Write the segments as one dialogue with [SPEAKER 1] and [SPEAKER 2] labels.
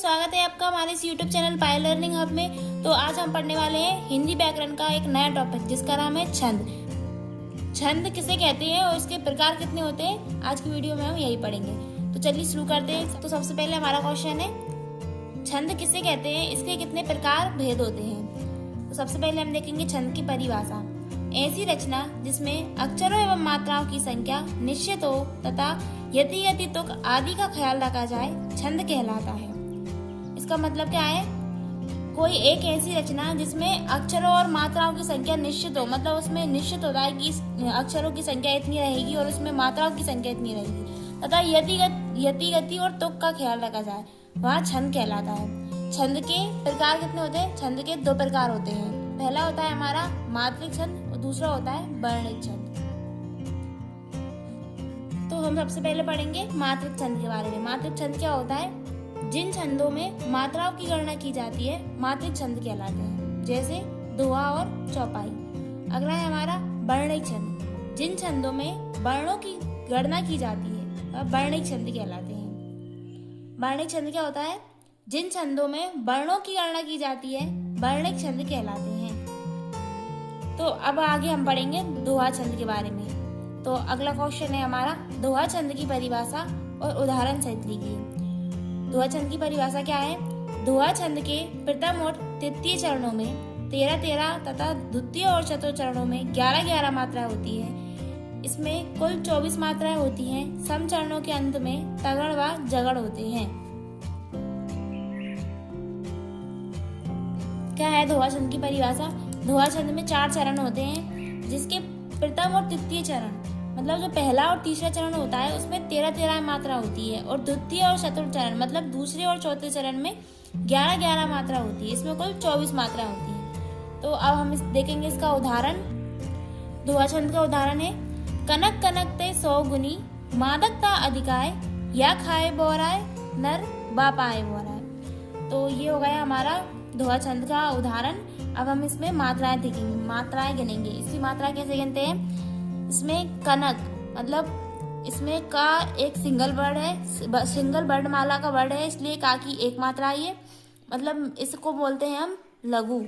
[SPEAKER 1] स्वागत है आपका हमारे इस YouTube चैनल पायल लर्निंग हब में। तो आज हम पढ़ने वाले हैं हिंदी व्याकरण का एक नया टॉपिक जिसका नाम है छंद। छंद किसे कहते हैं और इसके प्रकार कितने होते हैं, आज की वीडियो में हम यही पढ़ेंगे। तो चलिए शुरू करते हैं। तो सबसे पहले हमारा क्वेश्चन है, छंद किसे कहते हैं, इसके कितने प्रकार भेद होते हैं। तो सबसे पहले हम देखेंगे छंद की परिभाषा। ऐसी रचना जिसमें अक्षरों एवं मात्राओं की संख्या निश्चित हो तथा यति यति तुक आदि का ख्याल रखा जाए, छंद कहलाता है। इसका मतलब क्या है, कोई एक ऐसी रचना जिसमें अक्षरों और मात्राओं की संख्या निश्चित हो, मतलब उसमें निश्चित होता है कि अक्षरों की संख्या इतनी रहेगी और उसमें मात्राओं की संख्या इतनी रहेगी तथा यति गति और तुक का ख्याल रखा जाए, वह छंद कहलाता है। छंद के प्रकार कितने होते हैं? छंद के दो प्रकार होते हैं। पहला होता है हमारा मात्रिक छंद और दूसरा होता है वर्णिक छंद। तो हम सबसे पहले पढ़ेंगे मात्रिक छंद के बारे में। मात्रिक छंद क्या होता है? जिन छंदों में मात्राओं की गणना की जाती है वह छंद कहलाते हैं, जैसे दोहा और चौपाई। अगला है हमारा वर्णिक छंद। जिन छंदों में वर्णों की गणना की जाती है वह वर्णिक छंद कहलाते हैं। वर्णिक छंद क्या होता है? जिन छंदों में वर्णों की गणना की जाती है वर्णिक छंद कहलाते हैं। तो अब आगे हम पढ़ेंगे दोहा छंद के बारे में। तो अगला क्वेश्चन है हमारा, दोहा छंद की परिभाषा और उदाहरण सहित लिखिए। दोहा छंद की परिभाषा क्या है? दोहा छंद के प्रथम और तृतीय चरणों में 13-13 तथा द्वितीय और चतुर्थ चरणों में 11-11 मात्राएं होती है। इसमें कुल 24 मात्राएं होती हैं। सम चरणों के अंत में तगड़ व जगड़ होते हैं। क्या है दोहा छंद की परिभाषा? दोहा छंद में 4 चरण होते हैं, जिसके प्रथम और तृतीय चरण, मतलब जो पहला और तीसरा चरण होता है उसमें 13-13 मात्रा होती है, और द्वितीय और चतुर्थ चरण मतलब दूसरे और चौथे चरण में 11-11 मात्रा होती है। इसमें कुल 24 मात्रा होती है। तो अब हम देखेंगे इसका उदाहरण। दोहा छंद का उदाहरण है, कनक कनक ते 100 गुनी, मादकता अधिकाय, या खाए बोराय, नर बा पाए बोराय। तो ये हो गया हमारा दोहा छंद का उदाहरण। अब हम इसमें मात्राएं देखेंगे, मात्राएं गिनेंगे। इसकी मात्रा कैसे गिनते हैं? इसमें कनक मतलब इसमें का एक सिंगल वर्ड है, सिंगल वर्ड माला का वर्ड है, इसलिए का की एक मात्रा आई है, मतलब इसको बोलते हैं हम लघु।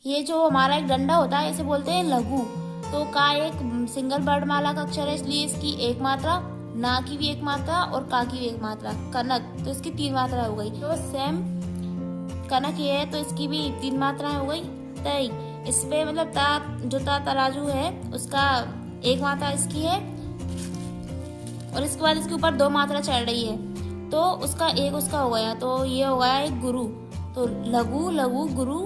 [SPEAKER 1] ये जो हमारा एक डंडा होता है इसे बोलते हैं लघु। तो का एक सिंगल वर्ड माला का अक्षर है, इसलिए इसकी एक मात्रा, ना की भी एक मात्रा और का की भी एक मात्रा। कनक तो इसकी 3 मात्रा हो गई। तो सेम कनक ये है तो इसकी भी 3 मात्राएं हो गई। तई इस पे मतलब जो तराजू है उसका एक मात्रा इसकी है, और इसके बाद इसके ऊपर 2 मात्रा चढ़ रही है तो उसका एक उसका हो गया। तो ये हो गया एक गुरु। तो लघु लघु गुरु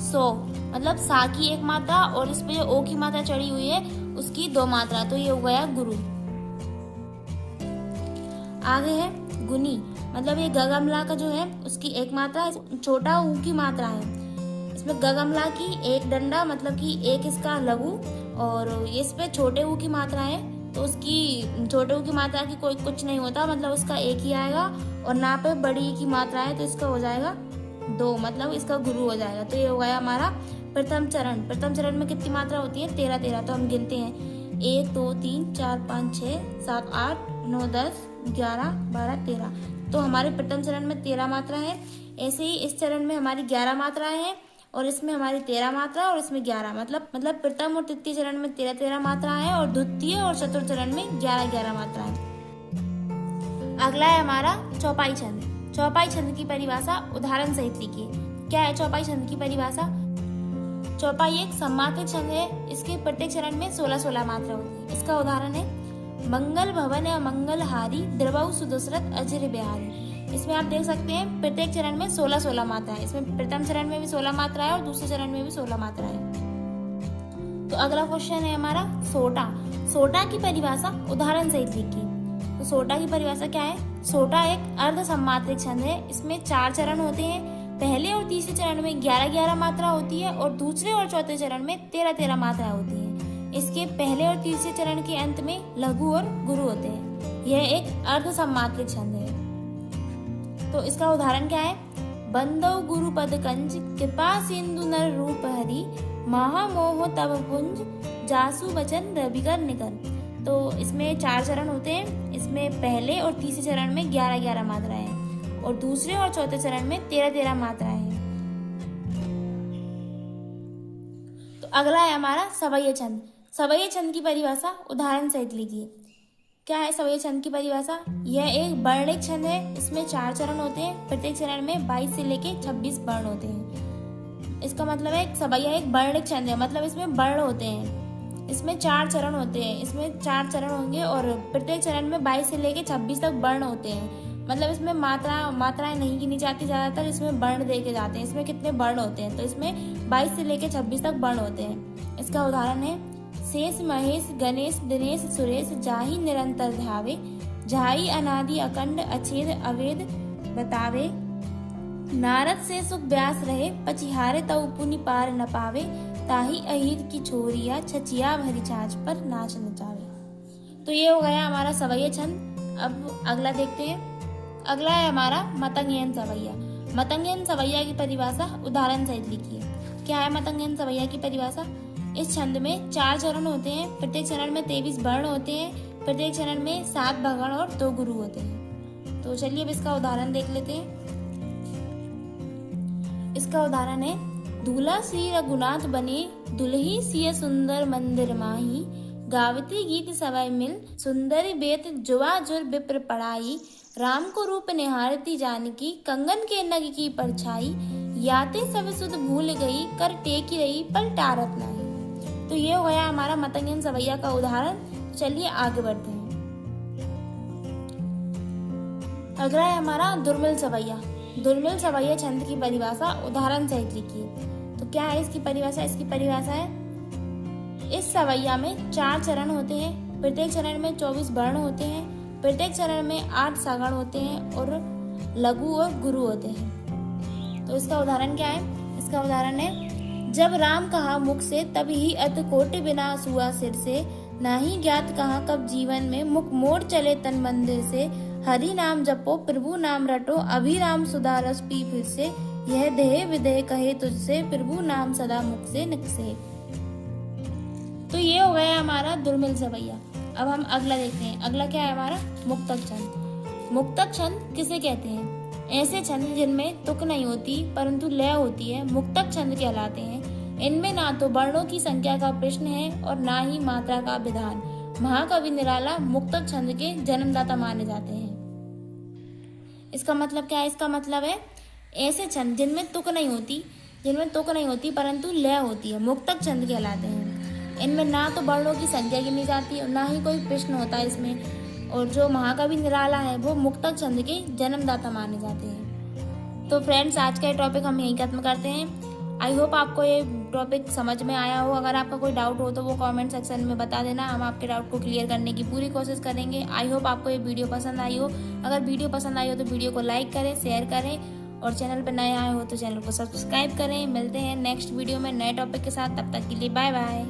[SPEAKER 1] सो, मतलब सा की एक मात्रा और इस पे जो ओ की मात्रा चढ़ी हुई है उसकी 2 मात्रा, तो ये हो गया गुरु। आगे है गुनी, मतलब ये गगमला का जो है उसकी एक मात्रा, छोटा ऊ की मात्रा है। इसमें गगमला की एक डंडा मतलब कि एक इसका लघु, और इस पे छोटे ऊ की मात्रा है तो उसकी छोटे ऊ की मात्रा की कोई कुछ नहीं होता, मतलब उसका एक ही आएगा, और ना पे बड़ी की मात्रा है तो इसका हो जाएगा 2, मतलब इसका गुरु हो जाएगा। तो ये हो गया हमारा प्रथम चरण। प्रथम चरण में कितनी मात्रा होती है? 13-13। तो हम गिनते हैं 1 2 3 4 5 6 7 8 9 10 11 12 13। तो हमारे प्रथम चरण में 13 मात्रा है। ऐसे ही इस चरण में हमारी 11 मात्राएं हैं, और इसमें हमारी 13 मात्रा और इसमें 11, मतलब प्रथम और तृतीय चरण में 13-13 मात्रा है, और द्वितीय और चतुर्थ चरण में 11-11 मात्रा है। अगला है हमारा चौपाई छंद। चौपाई छंद की परिभाषा उदाहरण सहित लिखिए। क्या है चौपाई छंद की परिभाषा? चौपाई एक सम्मात्रिक छंद है। इसके प्रत्येक चरण में 16-16 मात्रा होती है। इसका उदाहरण है, मंगल भवन या मंगल हारी, द्रवहु सुदशरथ अजर बिहारी। इसमें आप देख सकते हैं प्रत्येक चरण में 16-16 मात्रा है। इसमें प्रथम चरण में भी 16 मात्रा है और दूसरे चरण में भी 16 मात्रा है। तो अगला क्वेश्चन है हमारा सोटा। सोटा की परिभाषा उदाहरण सहित लिखिए। तो सोटा की परिभाषा क्या है? सोटा एक अर्ध सम्मात्रिक छंद है। इसमें 4 चरण होते हैं। पहले और तीसरे चरण में 11-11 मात्रा होती है, और दूसरे और चौथे चरण में 13-13 मात्रा होती है। इसके पहले और तीसरे चरण के अंत में लघु और गुरु होते हैं। यह एक अर्ध सम्मात्रिक छंद है। तो इसका उदाहरण क्या है? बंदौ गुरु पद कंज, कृपा सिंधु नर रूप हरि, महामोह तब पुंज, जासु वचन रविकर निकर। तो इसमें 4 चरण होते हैं। इसमें पहले और तीसरे चरण में 11-11 मात्राएं हैं और दूसरे और चौथे चरण में 13-13 मात्राएं हैं। तो अगला है हमारा सवैया छंद। सवैया छंद की परिभाषा उदाहरण सहित लिखिए। क्या है सवैया छंद की परिभाषा? यह एक वर्णिक छंद है। इसमें 4 चरण होते हैं। प्रत्येक चरण में 22 से लेके 26 वर्ण होते हैं। इसका मतलब है सवैया एक वर्णिक छंद है, मतलब इसमें वर्ण होते हैं। इसमें 4 चरण होते हैं। इसमें 4 चरण होंगे और प्रत्येक चरण में 22 से लेके 26 तक वर्ण होते हैं। मतलब इसमें मात्राएं नहीं गिनी जाती, ज्यादातर इसमें वर्ण देके जाते हैं। इसमें कितने वर्ण होते हैं? तो इसमें 22 से लेके 26 तक वर्ण होते हैं। इसका उदाहरण है शेष महेश गणेश दिनेश सुरेश जाहि निरंतर ध्यावे, जाहि अनादि अखंड अछेद अवेद बतावे, नारद से सुख व्यास रहे पचिहारे तऊ पुनि पार न पावे, ताहि अहिर की छोरिया छचिया भरी छाछ पर नाच नचावे। तो ये हो गया हमारा सवैया छंद। अब अगला देखते हैं। अगला है हमारा मतंगयन सवैया। मतंगयन सवैया की परिभाषा उदाहरण सहित लिखिए। क्या है मतंगयन सवैया की परिभाषा? इस छंद में 4 चरण होते हैं। प्रत्येक चरण में 23 वर्ण होते हैं। प्रत्येक चरण में 7 भगण और 2 गुरु होते हैं। तो चलिए अब इसका उदाहरण देख लेते हैं। इसका उदाहरण है दूल्हा श्री रघुनाथ बने दुल्ही सिय सुंदर मंदिर माही, गावती गीत सवै मिल सुंदरी बेत जुआ जुर विप्र पढ़ाई, राम को रूप निहारती जानकी कंगन के नग की परछाई, याते सब सुध भूल गई कर टेकी रही पर टारत नहीं। तो ये हो गया हमारा मतंगयन सवैया का उदाहरण। चलिए आगे बढ़ते हैं। अगला है हमारा दुर्मिल सवैया। दुर्मिल सवैया छंद की परिभाषा उदाहरण सहित लिखिए। तो क्या है इसकी परिभाषा? इसकी परिभाषा है इस सवैया में 4 चरण होते हैं। प्रत्येक चरण में 24 वर्ण होते हैं। प्रत्येक चरण में 8 सगण होते हैं और लघु और गुरु होते हैं। तो इसका उदाहरण क्या है? इसका उदाहरण है जब राम कहा मुख से तब ही अत कोटि विनाश हुआ सिर से, नाही ज्ञात कहा कब जीवन में मुख मोड़ चले तन मंदिर से, हरि नाम जपो प्रभु नाम रटो अभी राम सुधा रस पी फिर से, यह देह विदेह कहे तुझसे प्रभु नाम सदा मुख से निकसे। तो ये हो गया हमारा दुर्मिल सवैया। अब हम अगला देखते हैं। अगला क्या है हमारा? मुक्तक छंद। मुक्तक छंद किसे कहते हैं? ऐसे छंद जिनमें तुक नहीं होती परंतु लय होती है मुक्तक छंद कहलाते हैं। इनमें ना तो वर्णों की संख्या का प्रश्न है और ना ही मात्रा का विधान। महाकवि निराला मुक्तक छंद के जन्मदाता माने जाते हैं। इसका मतलब क्या है? इसका मतलब है ऐसे छंद जिनमें तुक नहीं होती परंतु लय होती है मुक्तक छंद कहलाते हैं। इनमें ना तो वर्णों की संख्या गिनी जाती और ना ही कोई प्रश्न होता है इसमें। और जो महाकवि निराला है वो मुक्तक छंद के जन्मदाता माने जाते हैं। तो फ्रेंड्स आज का ये टॉपिक हम यहीं खत्म करते हैं। आई होप आपको ये टॉपिक समझ में आया हो। अगर आपका कोई डाउट हो तो वो कमेंट सेक्शन में बता देना, हम आपके डाउट को क्लियर करने की पूरी कोशिश करेंगे। आई होप आपको ये वीडियो पसंद आई हो। अगर वीडियो पसंद आई हो तो वीडियो को लाइक करें, शेयर करें और चैनल पर नए आए हो तो चैनल को सब्सक्राइब करें। मिलते हैं नेक्स्ट वीडियो में नए टॉपिक के साथ। तब तक के लिए बाय बाय।